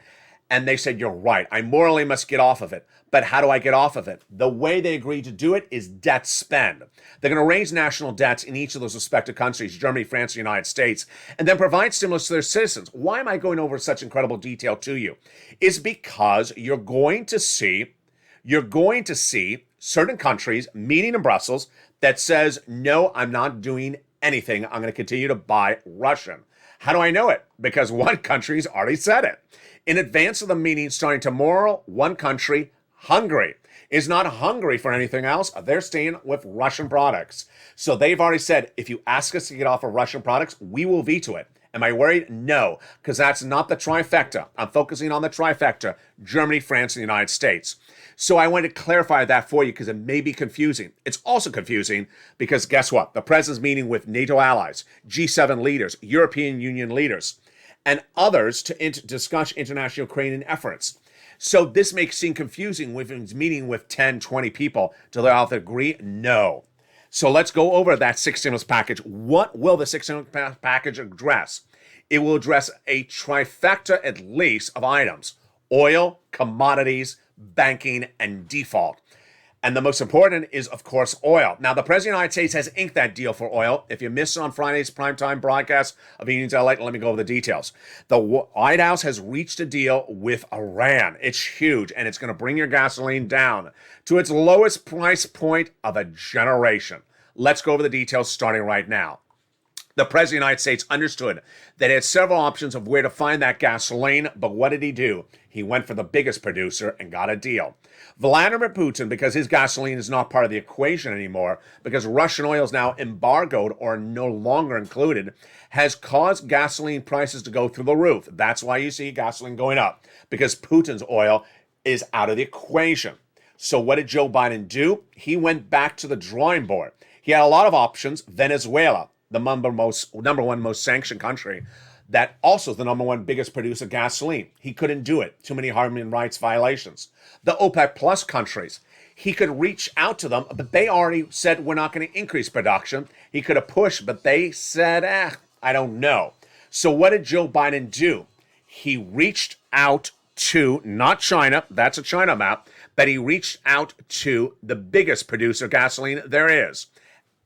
And they said, you're right. I morally must get off of it. But how do I get off of it? The way they agreed to do it is debt spend. They're going to raise national debts in each of those respective countries, Germany, France, the United States, and then provide stimulus to their citizens. Why am I going over such incredible detail to you? It's because you're going to see certain countries meeting in Brussels that says, no, I'm not doing anything. I'm going to continue to buy Russian. How do I know it? Because one country's already said it. In advance of the meeting starting tomorrow, one country, Hungary, is not hungry for anything else. They're staying with Russian products. So they've already said, if you ask us to get off of Russian products, we will veto it. Am I worried? No, because that's not the trifecta. I'm focusing on the trifecta, Germany, France, and the United States. So I wanted to clarify that for you because it may be confusing. It's also confusing because guess what? The president's meeting with NATO allies, G7 leaders, European Union leaders, and others to discuss international Ukrainian efforts. So this may seem confusing with his meeting with 10, 20 people. Do they all have to agree? No. So let's go over that 6 stimulus package. What will the 6 stimulus package address? It will address a trifecta at least of items: oil, commodities, banking, and default. And the most important is, of course, oil. Now, the President of the United States has inked that deal for oil. If you missed it on Friday's primetime broadcast of Evenings LALATE, let me go over the details. The White House has reached a deal with Iran. It's huge, and it's going to bring your gasoline down to its lowest price point of a generation. Let's go over the details starting right now. The President of the United States understood that he had several options of where to find that gasoline, but what did he do? He went for the biggest producer and got a deal. Vladimir Putin, because his gasoline is not part of the equation anymore, because Russian oil is now embargoed or no longer included, has caused gasoline prices to go through the roof. That's why you see gasoline going up, because Putin's oil is out of the equation. So what did Joe Biden do? He went back to the drawing board. He had a lot of options. Venezuela, the number one most sanctioned country, that also is the number one biggest producer of gasoline. He couldn't do it. Too many human rights violations. The OPEC Plus countries, he could reach out to them, but they already said we're not going to increase production. He could have pushed, but they said, I don't know. So what did Joe Biden do? He reached out to, not China, that's a China map, but he reached out to the biggest producer of gasoline there is.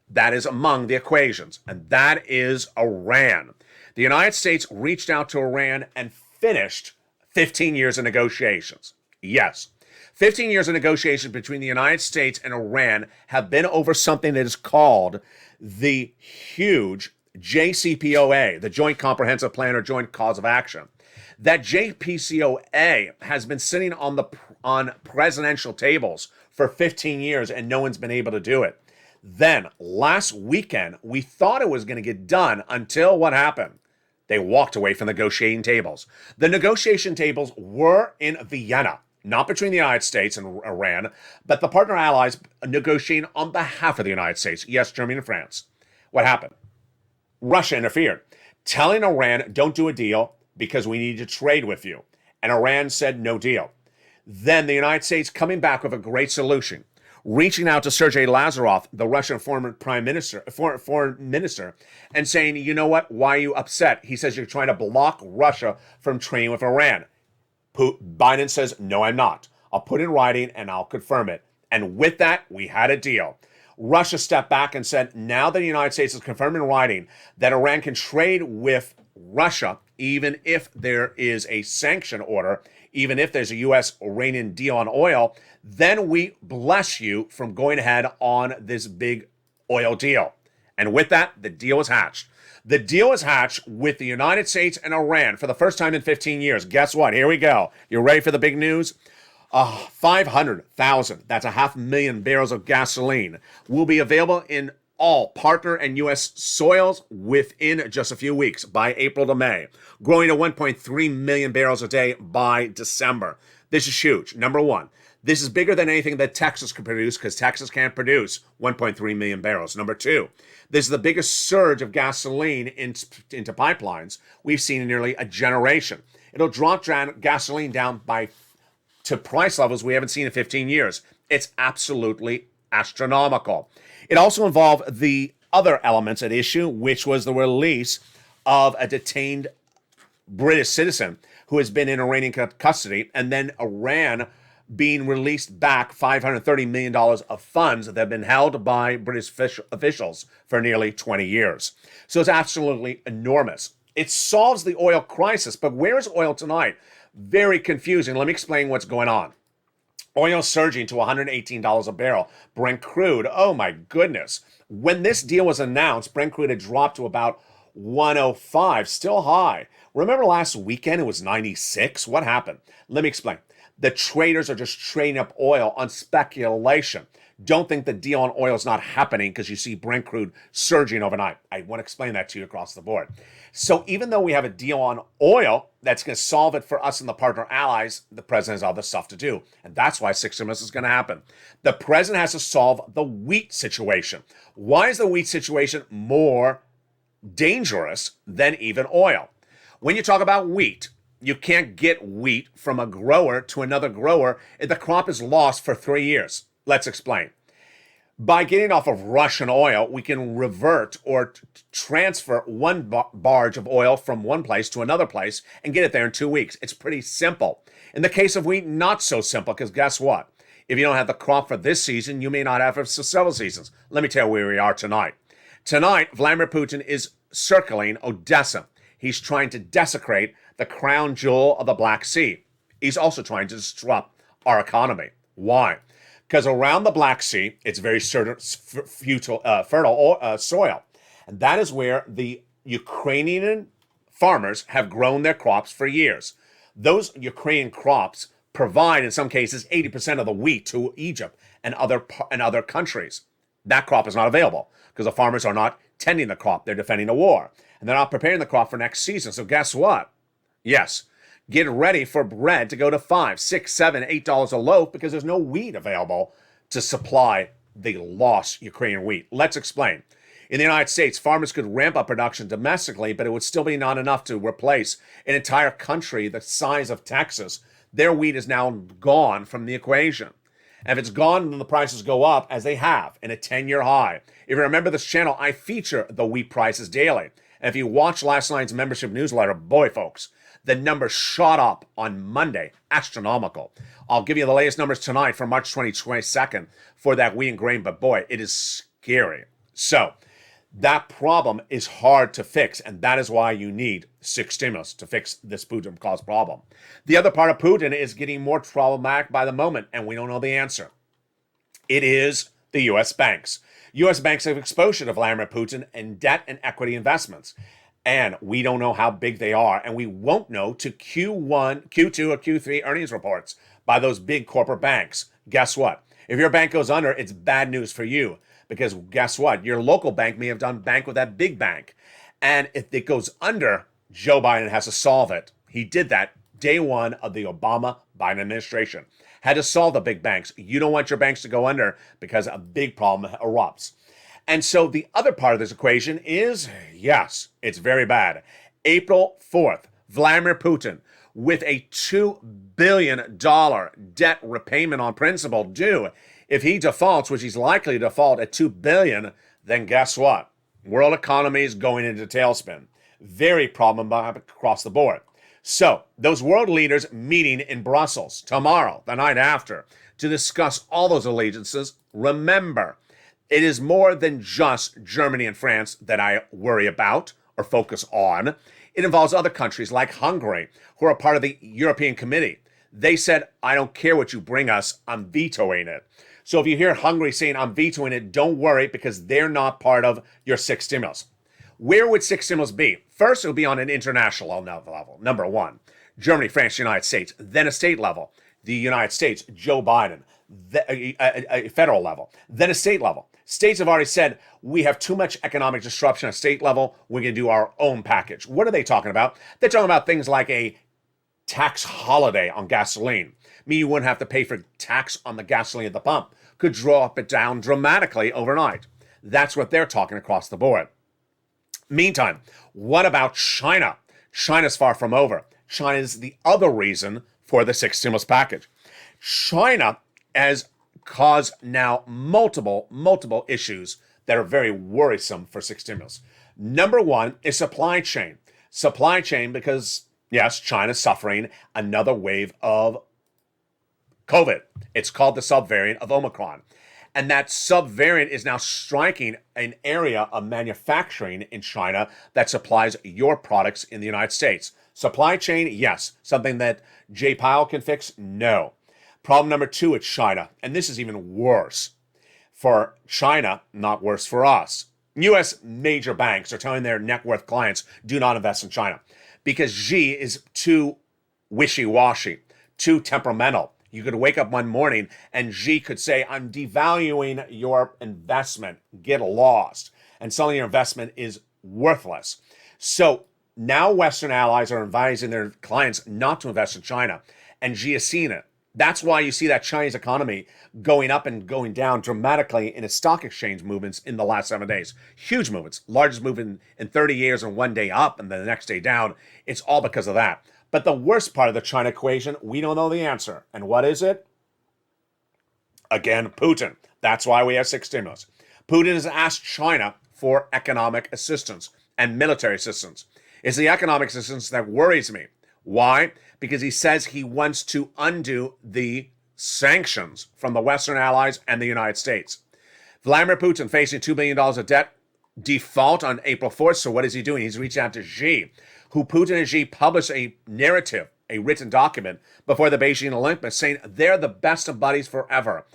That is among the equations, and that is Iran. The United States reached out to Iran and finished 15 years of negotiations. Yes, 15 years of negotiations between the United States and Iran have been over something that is called the huge JCPOA, the Joint Comprehensive Plan or Joint Cause of Action. That JPCOA has been sitting on presidential tables for 15 years and no one's been able to do it. Then, last weekend, we thought it was going to get done until what happened? They walked away from the negotiating tables. The negotiation tables were in Vienna, not between the United States and Iran, but the partner allies negotiating on behalf of the United States. Yes, Germany and France. What happened? Russia interfered, telling Iran, don't do a deal because we need to trade with you. And Iran said, no deal. Then the United States coming back with a great solution, reaching out to Sergei Lavrov, the Russian foreign minister, and saying, you know what, why are you upset? He says you're trying to block Russia from trading with Iran. Biden says, no, I'm not. I'll put it in writing and I'll confirm it. And with that, we had a deal. Russia stepped back and said, now that the United States has confirmed in writing that Iran can trade with Russia, even if there is a sanction order, even if there's a U.S.-Iranian deal on oil, then we bless you from going ahead on this big oil deal. And with that, the deal is hatched. The deal is hatched with the United States and Iran for the first time in 15 years. Guess what? Here we go. You ready for the big news? 500,000, that's 500,000 barrels of gasoline, will be available in all partner and U.S. soils within just a few weeks, by April to May, growing to 1.3 million barrels a day by December. This is huge. Number one, this is bigger than anything that Texas can produce because Texas can't produce 1.3 million barrels. Number two, this is the biggest surge of gasoline into pipelines we've seen in nearly a generation. It'll drop gasoline down to price levels we haven't seen in 15 years. It's absolutely astronomical. It also involved the other elements at issue, which was the release of a detained British citizen who has been in Iranian custody, and then Iran being released back $530 million of funds that have been held by British officials for nearly 20 years. So it's absolutely enormous. It solves the oil crisis, but where is oil tonight? Very confusing. Let me explain what's going on. Oil surging to $118 a barrel. Brent crude, oh my goodness. When this deal was announced, Brent crude had dropped to about 105, still high. Remember last weekend it was 96? What happened? Let me explain. The traders are just trading up oil on speculation. Don't think the deal on oil is not happening because you see Brent crude surging overnight. I want to explain that to you across the board. So even though we have a deal on oil that's going to solve it for us and the partner allies, the president has other stuff to do. And that's why 6 months is going to happen. The president has to solve the wheat situation. Why is the wheat situation more dangerous than even oil? When you talk about wheat, you can't get wheat from a grower to another grower if the crop is lost for 3 years. Let's explain. By getting off of Russian oil, we can revert or transfer one barge of oil from one place to another place and get it there in 2 weeks. It's pretty simple. In the case of wheat, not so simple, because guess what? If you don't have the crop for this season, you may not have it for several seasons. Let me tell you where we are tonight. Tonight, Vladimir Putin is circling Odessa. He's trying to desecrate the crown jewel of the Black Sea. He's also trying to disrupt our economy. Why? Because around the Black Sea, it's very fertile soil. And that is where the Ukrainian farmers have grown their crops for years. Those Ukrainian crops provide, in some cases, 80% of the wheat to Egypt and other countries. That crop is not available because the farmers are not tending the crop. They're defending a war. And they're not preparing the crop for next season. So guess what? Yes, get ready for bread to go to $5, $6, $7, $8 a loaf because there's no wheat available to supply the lost Ukrainian wheat. Let's explain. In the United States, farmers could ramp up production domestically, but it would still be not enough to replace an entire country the size of Texas. Their wheat is now gone from the equation. And if it's gone, then the prices go up, as they have, in a 10-year high. If you remember this channel, I feature the wheat prices daily. And if you watched last night's membership newsletter, boy, folks, the numbers shot up on Monday, astronomical. I'll give you the latest numbers tonight for March 22nd for that wheat and grain, but boy, it is scary. So that problem is hard to fix, and that is why you need 6 stimulus to fix this Putin-caused problem. The other part of Putin is getting more problematic by the moment, and we don't know the answer. It is the U.S. banks. U.S. banks have exposure to Vladimir Putin in debt and equity investments. And we don't know how big they are, and we won't know to Q1, Q2, or Q3 earnings reports by those big corporate banks. Guess what? If your bank goes under, it's bad news for you, because guess what? Your local bank may have done bank with that big bank. And if it goes under, Joe Biden has to solve it. He did that day one of the Obama-Biden administration. Had to solve the big banks. You don't want your banks to go under because a big problem erupts. And so the other part of this equation is, yes, it's very bad. April 4th, Vladimir Putin, with a $2 billion debt repayment on principal due. If he defaults, which he's likely to default at $2 billion, then guess what? World economy is going into tailspin. Very problematic across the board. So those world leaders meeting in Brussels tomorrow, the night after, to discuss all those allegiances. Remember, it is more than just Germany and France that I worry about or focus on. It involves other countries like Hungary, who are part of the European Committee. They said, I don't care what you bring us, I'm vetoing it. So if you hear Hungary saying, I'm vetoing it, don't worry, because they're not part of your 6 stimulus. Where would 6 stimulus be? First, it would be on an international level. Number 1, Germany, France, United States. Then a state level, the United States, Joe Biden. A federal level. Then a state level. States have already said, we have too much economic disruption at state level. We're going to do our own package. What are they talking about? They're talking about things like a tax holiday on gasoline. Meaning you wouldn't have to pay for tax on the gasoline at the pump. Could drop it down dramatically overnight. That's what they're talking across the board. Meantime, what about China? China's far from over. China is the other reason for the 6 stimulus package. China has caused now multiple issues that are very worrisome for 6 stimulus. Number 1 is supply chain. Supply chain because, yes, China's suffering another wave of COVID. It's called the subvariant of Omicron. And that subvariant is now striking an area of manufacturing in China that supplies your products in the United States. Supply chain, yes. Something that Jay Powell can fix? No. Problem number 2 at China, and this is even worse for China, not worse for us. U.S. major banks are telling their net worth clients, do not invest in China because Xi is too wishy-washy, too temperamental. You could wake up one morning and Xi could say, I'm devaluing your investment, get lost. And suddenly your investment is worthless. So now Western allies are advising their clients not to invest in China, and Xi has seen it. That's why you see that Chinese economy going up and going down dramatically in its stock exchange movements in the last 7 days. Huge movements, largest movement in 30 years and one day up and then the next day down. It's all because of that. But the worst part of the China equation, we don't know the answer. And what is it? Again, Putin. That's why we have 6 stimulus. Putin has asked China for economic assistance and military assistance. It's the economic assistance that worries me. Why? Because he says he wants to undo the sanctions from the Western allies and the United States. Vladimir Putin facing $2 billion of debt default on April 4th. So what is he doing? He's reaching out to Xi, who Putin and Xi published a narrative, a written document before the Beijing Olympics saying they're the best of buddies forever,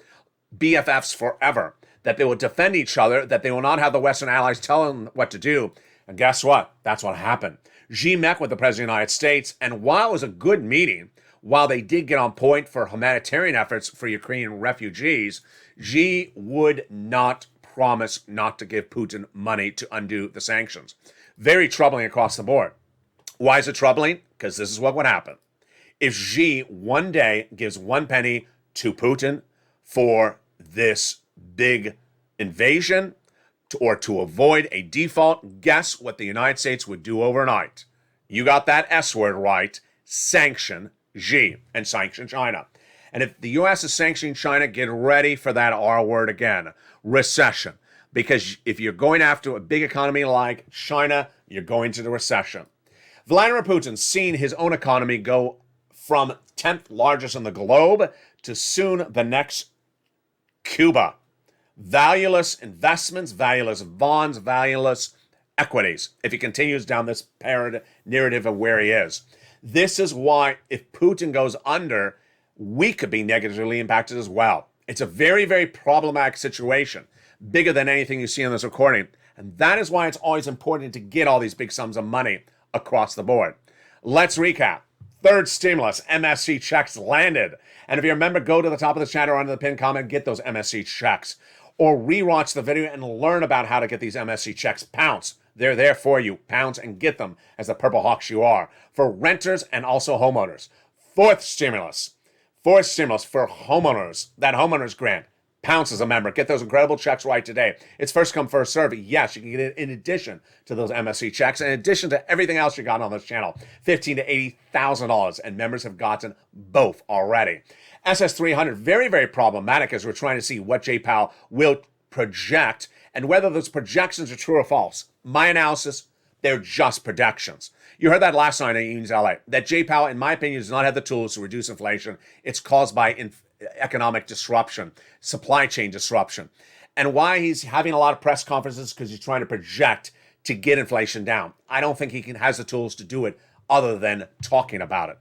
BFFs forever, that they will defend each other, that they will not have the Western allies tell them what to do. And guess what? That's what happened. Xi met with the President of the United States, and while it was a good meeting, while they did get on point for humanitarian efforts for Ukrainian refugees, Xi would not promise not to give Putin money to undo the sanctions. Very troubling across the board. Why is it troubling? Because this is what would happen. If Xi one day gives 1 penny to Putin for this big invasion or to avoid a default, guess what the United States would do overnight? You got that S word right. Sanction Xi and sanction China. And if the U.S. is sanctioning China, get ready for that R word again, recession. Because if you're going after a big economy like China, you're going to the recession. Vladimir Putin's seen his own economy go from 10th largest in the globe to soon the next Cuba. Valueless investments, valueless bonds, valueless equities, if he continues down this narrative of where he is. This is why if Putin goes under, we could be negatively impacted as well. It's a very, very problematic situation, bigger than anything you see in this recording. And that is why it's always important to get all these big sums of money across the board. Let's recap. Third stimulus, MSC checks landed. And if you remember, go to the top of the chat or under the pinned comment, get those MSC checks. Or rewatch the video and learn about how to get these MSC checks. Pounce. They're there for you. Pounce and get them as the purple hawks you are. For renters and also homeowners. Fourth stimulus for homeowners. That homeowners grant. Pounce as a member. Get those incredible checks right today. It's first come, first serve. Yes, you can get it in addition to those MSC checks, in addition to everything else you got on this channel. $15,000 to $80,000, and members have gotten both already. SS300, very, very problematic as we're trying to see what J-Powell will project and whether those projections are true or false. My analysis, they're just projections. You heard that last night in Evenings LA, that J-Powell, in my opinion, does not have the tools to reduce inflation. It's caused by economic disruption, supply chain disruption. And why he's having a lot of press conferences, because he's trying to project to get inflation down. I don't think he has the tools to do it other than talking about it.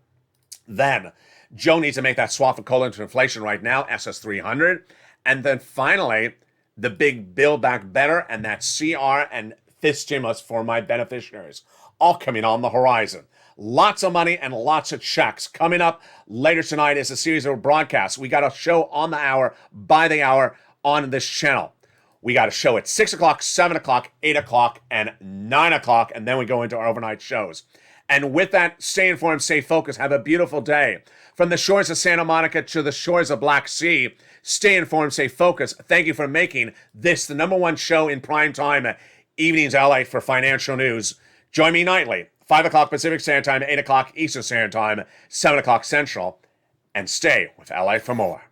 Then, Joe needs to make that swap of coal into inflation right now, SS300. And then finally, the big Build Back Better and that CR and fifth stimulus for my beneficiaries, all coming on the horizon. Lots of money and lots of checks. Coming up later tonight is a series of broadcasts. We got a show on the hour, by the hour, on this channel. We got a show at 6 o'clock, 7 o'clock, 8 o'clock, and 9 o'clock, and then we go into our overnight shows. And with that, stay informed, stay focused. Have a beautiful day. From the shores of Santa Monica to the shores of Black Sea, stay informed, stay focused. Thank you for making this the #1 show in prime time, Evenings LA, for financial news. Join me nightly, 5 o'clock Pacific Standard Time, 8 o'clock Eastern Standard Time, 7 o'clock Central, and stay with LA for more.